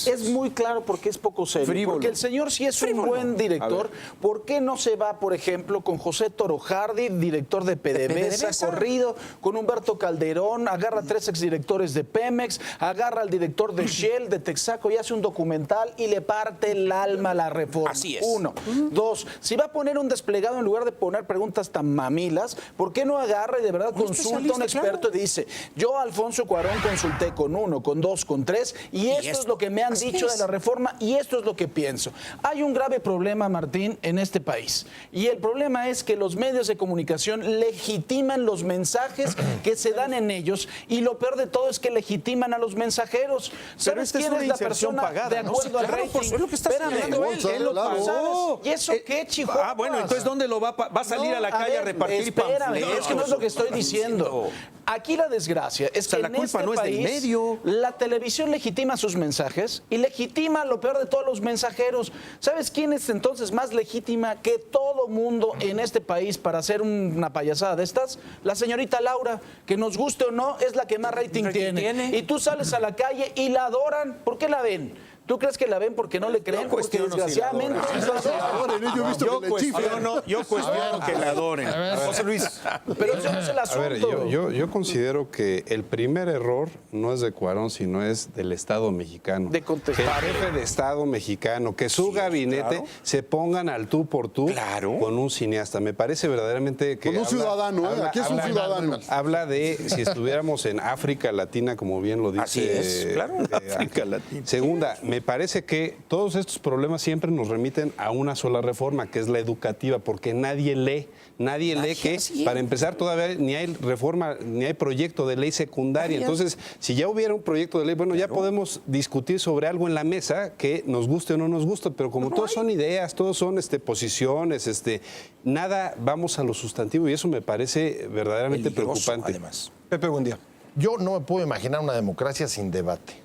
Es muy claro por qué es poco serio. Frívolo. Porque el señor sí es un buen director. ¿Por qué no se va, por ejemplo, con José Torojardi, director de PDVSA, corrido, con Humberto Calderón, agarra 3 exdirectores de Pemex, agarra al director de Shell, de Texaco y hace un documental y le parte el alma a la reforma? Así es. 1. 2, si va a poner un desplegado en lugar de poner preguntas tan mamilas, ¿por qué no agarra y de verdad consulta a un experto y dice, yo, Alfonso Cuarón, consulté con 1, con 2, con 3, y esto es lo que me han dicho de la reforma y esto es lo que pienso? Hay un grave problema, Martín, en este país. Y el problema es que los medios de comunicación legitiman los mensajes que se dan en ellos y lo peor de todo es que legitiman a los mensajeros. ¿Sabes quién es la persona pagada, de acuerdo al rating? Es lo que está señalando él. Él lo pagó. ¿Y eso qué, Chihuahua? Ah, bueno, entonces ¿dónde lo va a salir a la calle a repartir espérame, es que no es lo que estoy diciendo. Aquí la desgracia es que la en culpa este no es del país medio. La televisión legitima sus mensajes y legitima lo peor de todos los mensajeros. ¿Sabes quién es entonces más legítima que todo mundo en este país para hacer una payasada de estas? La señorita Laura, que nos guste o no, es la que más rating tiene. Y tú sales a la calle y la adoran. ¿Por qué la ven? ¿Tú crees que la ven porque no le creen? Porque desgraciadamente... Yo cuestiono que la adoren. José Luis. Pero eso no es el asunto. A ver, yo considero que el primer error no es de Cuarón, sino es del Estado mexicano. De contestar. Que el jefe de Estado mexicano, que su gabinete se pongan al tú por tú con un cineasta. Me parece verdaderamente que... Con un ciudadano, aquí es un ciudadano. Habla de si estuviéramos en África Latina, como bien lo dice. Así es, claro. África Latina. Segunda, me parece que todos estos problemas siempre nos remiten a una sola reforma, que es la educativa, porque nadie lee que, para empezar, todavía ni hay reforma, ni hay proyecto de ley secundaria. Entonces, si ya hubiera un proyecto de ley, bueno, ya podemos discutir sobre algo en la mesa que nos guste o no nos guste, pero como todos son ideas, todos son posiciones, nada vamos a lo sustantivo y eso me parece verdaderamente preocupante. Además. Pepe, buen día. Yo no me puedo imaginar una democracia sin debate.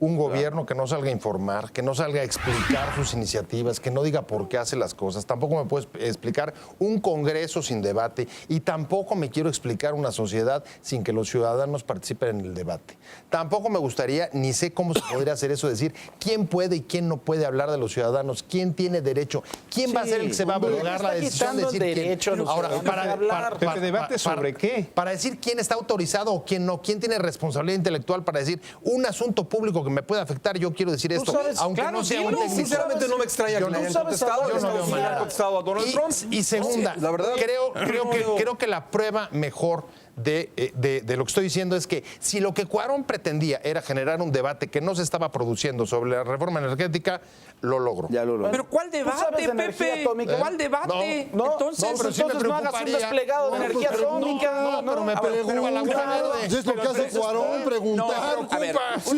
Un gobierno que no salga a informar, que no salga a explicar sus iniciativas, que no diga por qué hace las cosas. Tampoco me puedo explicar un Congreso sin debate y tampoco me quiero explicar una sociedad sin que los ciudadanos participen en el debate. Tampoco me gustaría, ni sé cómo se podría hacer eso, decir quién puede y quién no puede hablar de los ciudadanos, quién tiene derecho, quién va a ser el que se va a abrogar la decisión de decir quién. Ahora, para ¿debate sobre qué? Para decir quién está autorizado o quién no, quién tiene responsabilidad intelectual para decir un asunto público que me puede afectar, yo quiero decir esto, aunque no sea un técnico. Sinceramente no me extraña que le hayan contestado. Yo no veo manera. Contestado a Donald Trump. Y segunda, la verdad, creo que la prueba mejor de lo que estoy diciendo es que si lo que Cuarón pretendía era generar un debate que no se estaba produciendo sobre la reforma energética, lo logró. Ya lo logró. Pero ¿cuál debate, Pepe? ¿Cuál debate? Entonces no hagas un desplegado de energía atómica. Pero me preocupa la Laguna Verde. Es lo que hace Cuarón, preguntar. A ver,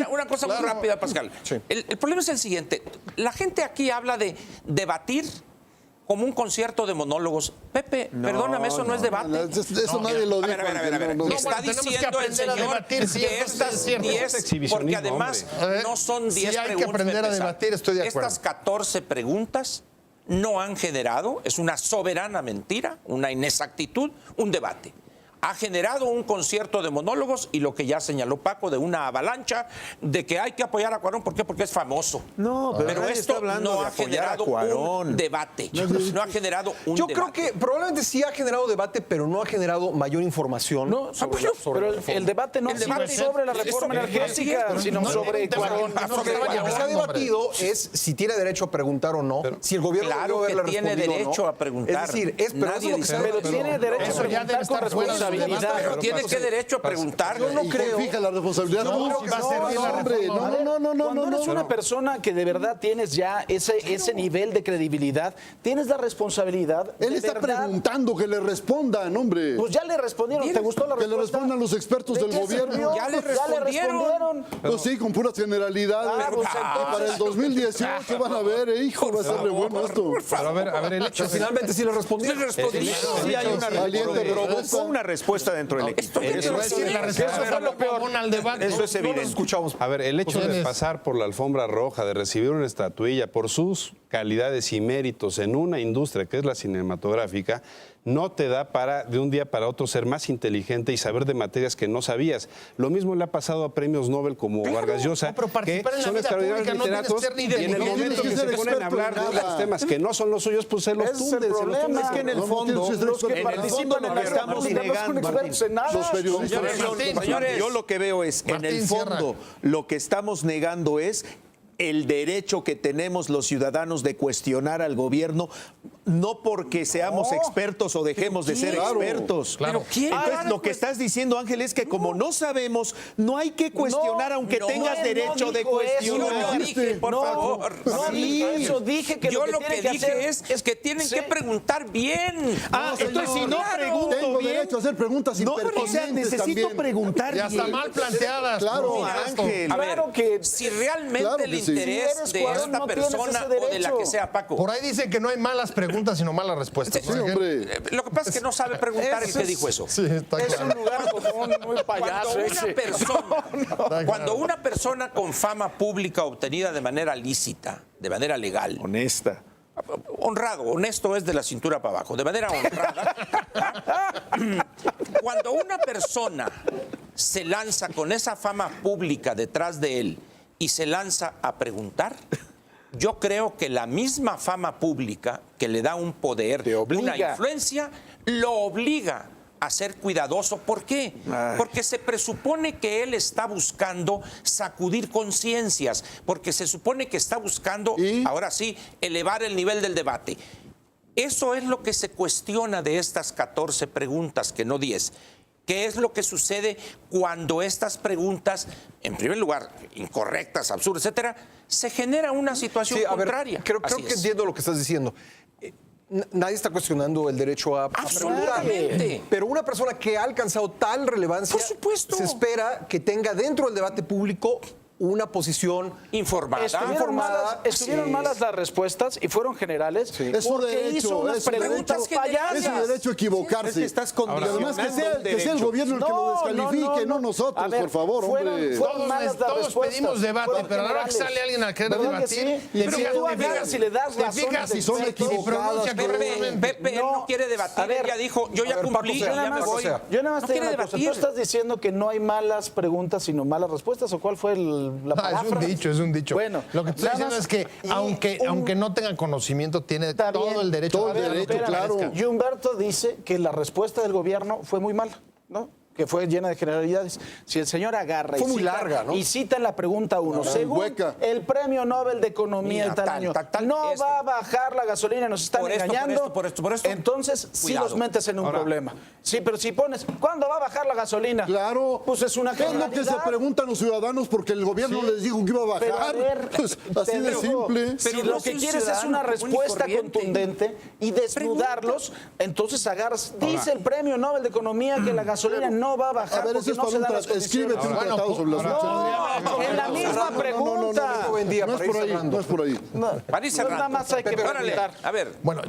una cosa muy rápida, Pascal. El problema es el siguiente. La gente aquí habla de debatir como un concierto de monólogos. Pepe, perdóname, eso no es debate. Eso nadie lo dijo. A ver. Está diciendo el señor que estas 10, porque además no son 10 Sí hay que preguntas. aprender a debatir, estoy de acuerdo. Estas 14 preguntas no han generado, es una soberana mentira, una inexactitud, un debate. Ha generado un concierto de monólogos y lo que ya señaló Paco, de una avalancha de que hay que apoyar a Cuarón. ¿Por qué? Porque es famoso. No, pero nadie está esto hablando no de ha apoyar a generado Cuarón. un debate. No ha generado un Yo debate. creo que probablemente sí ha generado debate, pero no ha generado mayor información. No, sobre pero la el debate no El es debate sobre la reforma energética, sino sobre Cuarón. Lo que se ha debatido es si tiene derecho a preguntar o no, si el gobierno Claro debió que haberle tiene respondido o derecho no. a preguntar. Es decir, pero eso Nadie es lo que se ha dice- Pero debatido. tiene derecho a Eso ya debe preguntar con estar fuera de su responsabilidad. debate. Tiene que derecho a preguntar. Yo no ¿Y creo. quién fija la responsabilidad? Yo creo que va a ser bien la hombre, reforma. Cuando eres una persona que de verdad tienes ya ese nivel de credibilidad, tienes la responsabilidad. Él de está verdad. preguntando que le respondan, hombre. Pues ya le respondieron. ¿Te gustó la Que respuesta? le respondan los expertos ¿De del qué gobierno. sirvió? Ya le Pues respondieron. Pues sí, con puras generalidades. Pues Y para el 2018 van a ver, hijo, va a ser re bueno esto. Pero a ver, el hecho Pero finalmente sí le respondieron. Sí hay una Valiente provocó respuesta. una respuesta dentro del equipo. ¿Esto qué Sí, la respuesta fue lo peor al debate. Eso es evidente. Escuchamos. A ver, el hecho Pues, de es- pasar por la alfombra roja, de recibir una estatuilla por sus calidades y méritos en una industria que es la cinematográfica, no te da para de un día para otro ser más inteligente y saber de materias que no sabías. Lo mismo le ha pasado a premios Nobel como Vargas Llosa, no, pero que participar en la son vida extraordinarios pública no tienes literatos, que ser ni y en el inteligente, momento que tienes que se ser ponen a experto en hablar de nada. los temas que no son los suyos, pues se los Ese es el tunden. problema. Es que en el No, no fondo, tienes que ser los que experto en nada. participan en la Estamos estamos negando, negando. expertos en nada. Los periodistas. Señores, Yo lo que veo es, en Martín el fondo, lo que estamos negando es el derecho que tenemos los ciudadanos de cuestionar al gobierno, no porque seamos expertos o dejemos de ser expertos. Claro. ¿Quién? Entonces, lo que estás diciendo, Ángel, es que como no sabemos, no hay que cuestionar, aunque tengas derecho de dijo eso. Yo cuestionar. no dije, por favor. No dije eso, dije que Yo lo tiene que hacer dije es que tienen que preguntar bien. Entonces si no Claro. pregunto Tengo bien, derecho a hacer preguntas no, impertinentes o sea, necesito también. preguntar Y hasta bien. mal planteadas. Claro, por supuesto. Ángel. A ver, Claro que- si realmente claro el que sí. interés Si eres de Cuarón, esta no tienes persona ese o de la derecho. que sea, Paco. Por ahí dice que no hay malas preguntas, sino malas respuestas. Sí, hombre. Lo que pasa es que no sabe preguntar el que dijo eso. Sí, está Es claro. un lugar común muy payaso Cuando una ese. persona, cuando una persona con fama pública obtenida de manera lícita, de manera legal, Honesta. honrado, honesto es de la cintura para abajo, de manera honrada, cuando una persona se lanza con esa fama pública detrás de él y se lanza a preguntar, yo creo que la misma fama pública que le da un poder, Te obliga. una influencia, lo obliga a ser cuidadoso. ¿Por qué? Porque se presupone que él está buscando sacudir conciencias, porque se supone que está buscando, ¿Y? ahora sí, elevar el nivel del debate. Eso es lo que se cuestiona de estas 14 preguntas, que no 10. ¿Qué es lo que sucede cuando estas preguntas, en primer lugar, incorrectas, absurdas, etcétera, se genera una situación Sí, a ver, contraria? creo Así que es. entiendo lo que estás diciendo. Nadie está cuestionando el derecho a preguntar. Absolutamente. Pero una persona que ha alcanzado tal relevancia, Por supuesto. se espera que tenga dentro del debate público una posición Informada. Estuvieron malas las respuestas y fueron generales Es su porque derecho, hizo unas es su preguntas derecho. payasas. Es su derecho a equivocarse. Es que estás Y además que sea el gobierno el que lo descalifique, no nosotros, A ver, por favor, hombre. Fueron malas las Todos respuestas. pedimos debate, Fueron pero a la hora que generales. sale alguien a querer ¿Verdad que debatir, sí? le Si fijas, tú te agarras fijas, y le das te razones fijas de si son expertos, equivocadas, Pepe no quiere debatir. A ver, Ella dijo, yo ya a ver, cumplí, Paco, ya sea, me Paco, voy. sea. Yo nada más No te digo quiere una cosa. ¿Tú debatir. estás diciendo que no hay malas preguntas, sino malas respuestas? ¿O cuál fue la palabra? Es un dicho. Bueno, lo que estoy nada diciendo más- es que, y aunque no tenga conocimiento, tiene Está todo bien. el derecho. Todo a el ver, derecho, espérame, claro. es que- Y Humberto dice que la respuesta del gobierno fue muy mala, ¿no? Que fue llena de generalidades. Si el señor agarra Fue y muy cita, larga, ¿no? y cita en la pregunta 1, según hueca. el Premio Nobel de Economía Mira, de tal tal, año, tal, tal, no esto. va a bajar la gasolina, nos están Por esto, engañando. por esto. Entonces, sí Cuidado. los metes en un Ahora- problema. Sí, pero si pones, ¿cuándo va a bajar la gasolina? Claro. Pues es una ¿Qué es lo que se generalidad. preguntan los ciudadanos porque el gobierno les dijo que iba a Pero, a bajar? ver, Pues, así te de digo, simple. Si Pero lo no que soy quieres es ciudadano una común y respuesta corriente. contundente y desnudarlos, entonces agarras. Dice el Premio Nobel de Economía que la gasolina no no va a bajar. A ver, eso es para un tratado. Escríbete un tratado sobre las No, en la misma pregunta. Buen día No es para ir por ahí, cerrando. no es por ahí. Para ir cerrando. Nada más hay que preguntar. A ver. Bueno,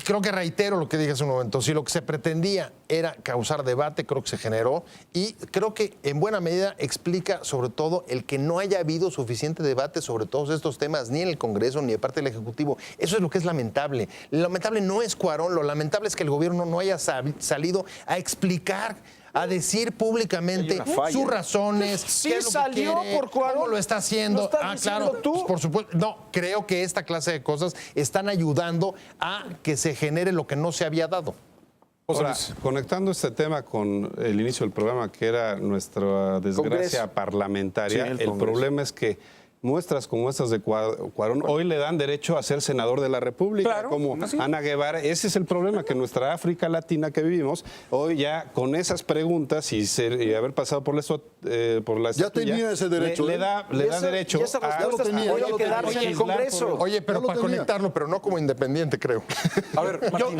creo que reitero lo que dije hace un momento. Si lo que se pretendía era causar debate, creo que se generó. Y creo que en buena medida explica sobre todo el que no haya habido suficiente debate sobre todos estos temas, ni en el Congreso ni de parte del Ejecutivo. Eso es lo que es lamentable. Lo lamentable no es Cuarón, lo lamentable es que el gobierno no haya salido a explicar, a decir públicamente sus razones. Sí, qué es lo que salió quiere, por Cuarón. cómo lo está haciendo. ¿Lo estás diciendo tú? Pues, por supuesto. No, creo que esta clase de cosas están ayudando a que se genere lo que no se había dado. Ahora, conectando este tema con el inicio del programa, que era nuestra desgracia Congreso. parlamentaria, Sí, el el Congreso. problema es que muestras como estas de Cuarón hoy le dan derecho a ser senador de la República, Claro, como así. Ana Guevara. Ese es el problema, que nuestra África Latina que vivimos, hoy ya con esas preguntas y haber pasado por la Ya estatuilla, tenía ese derecho. le da derecho y esa a respuesta tenía, puede ya lo quedarse tenía. en el Congreso. Oye, pero Ya lo para tenía. conectarlo, pero no como independiente, creo. A ver, Martín,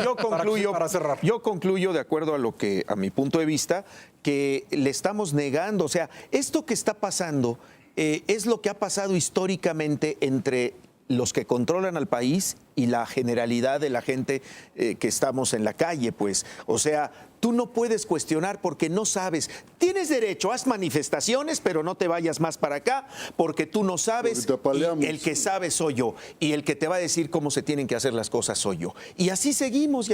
para cerrar. Yo concluyo, de acuerdo a lo que, a mi punto de vista, que le estamos negando. O sea, esto que está pasando es lo que ha pasado históricamente entre los que controlan al país y la generalidad de la gente que estamos en la calle, pues. O sea, tú no puedes cuestionar porque no sabes. Tienes derecho, haz manifestaciones, pero no te vayas más para acá porque tú no sabes. Porque te apaleamos. Y el que sabe soy yo. Y el que te va a decir cómo se tienen que hacer las cosas soy yo. Y así seguimos,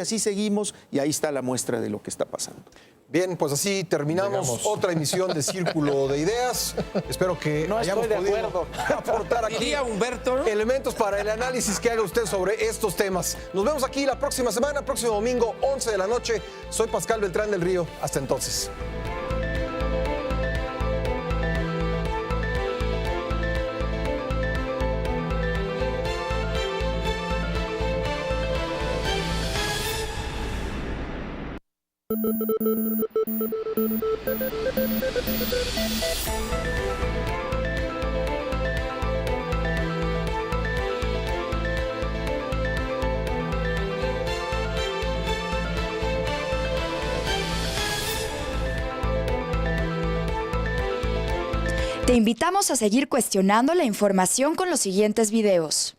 y ahí está la muestra de lo que está pasando. Bien, pues así terminamos otra emisión de Círculo de Ideas. Espero que No hayamos estoy de podido acuerdo. aportar aquí Diría Humberto, ¿no? elementos para el análisis que haga usted sobre estos temas. Nos vemos aquí la próxima semana, próximo domingo, 11 de la noche. Soy Pascal Beltrán del Río. Hasta entonces. Te invitamos a seguir cuestionando la información con los siguientes videos.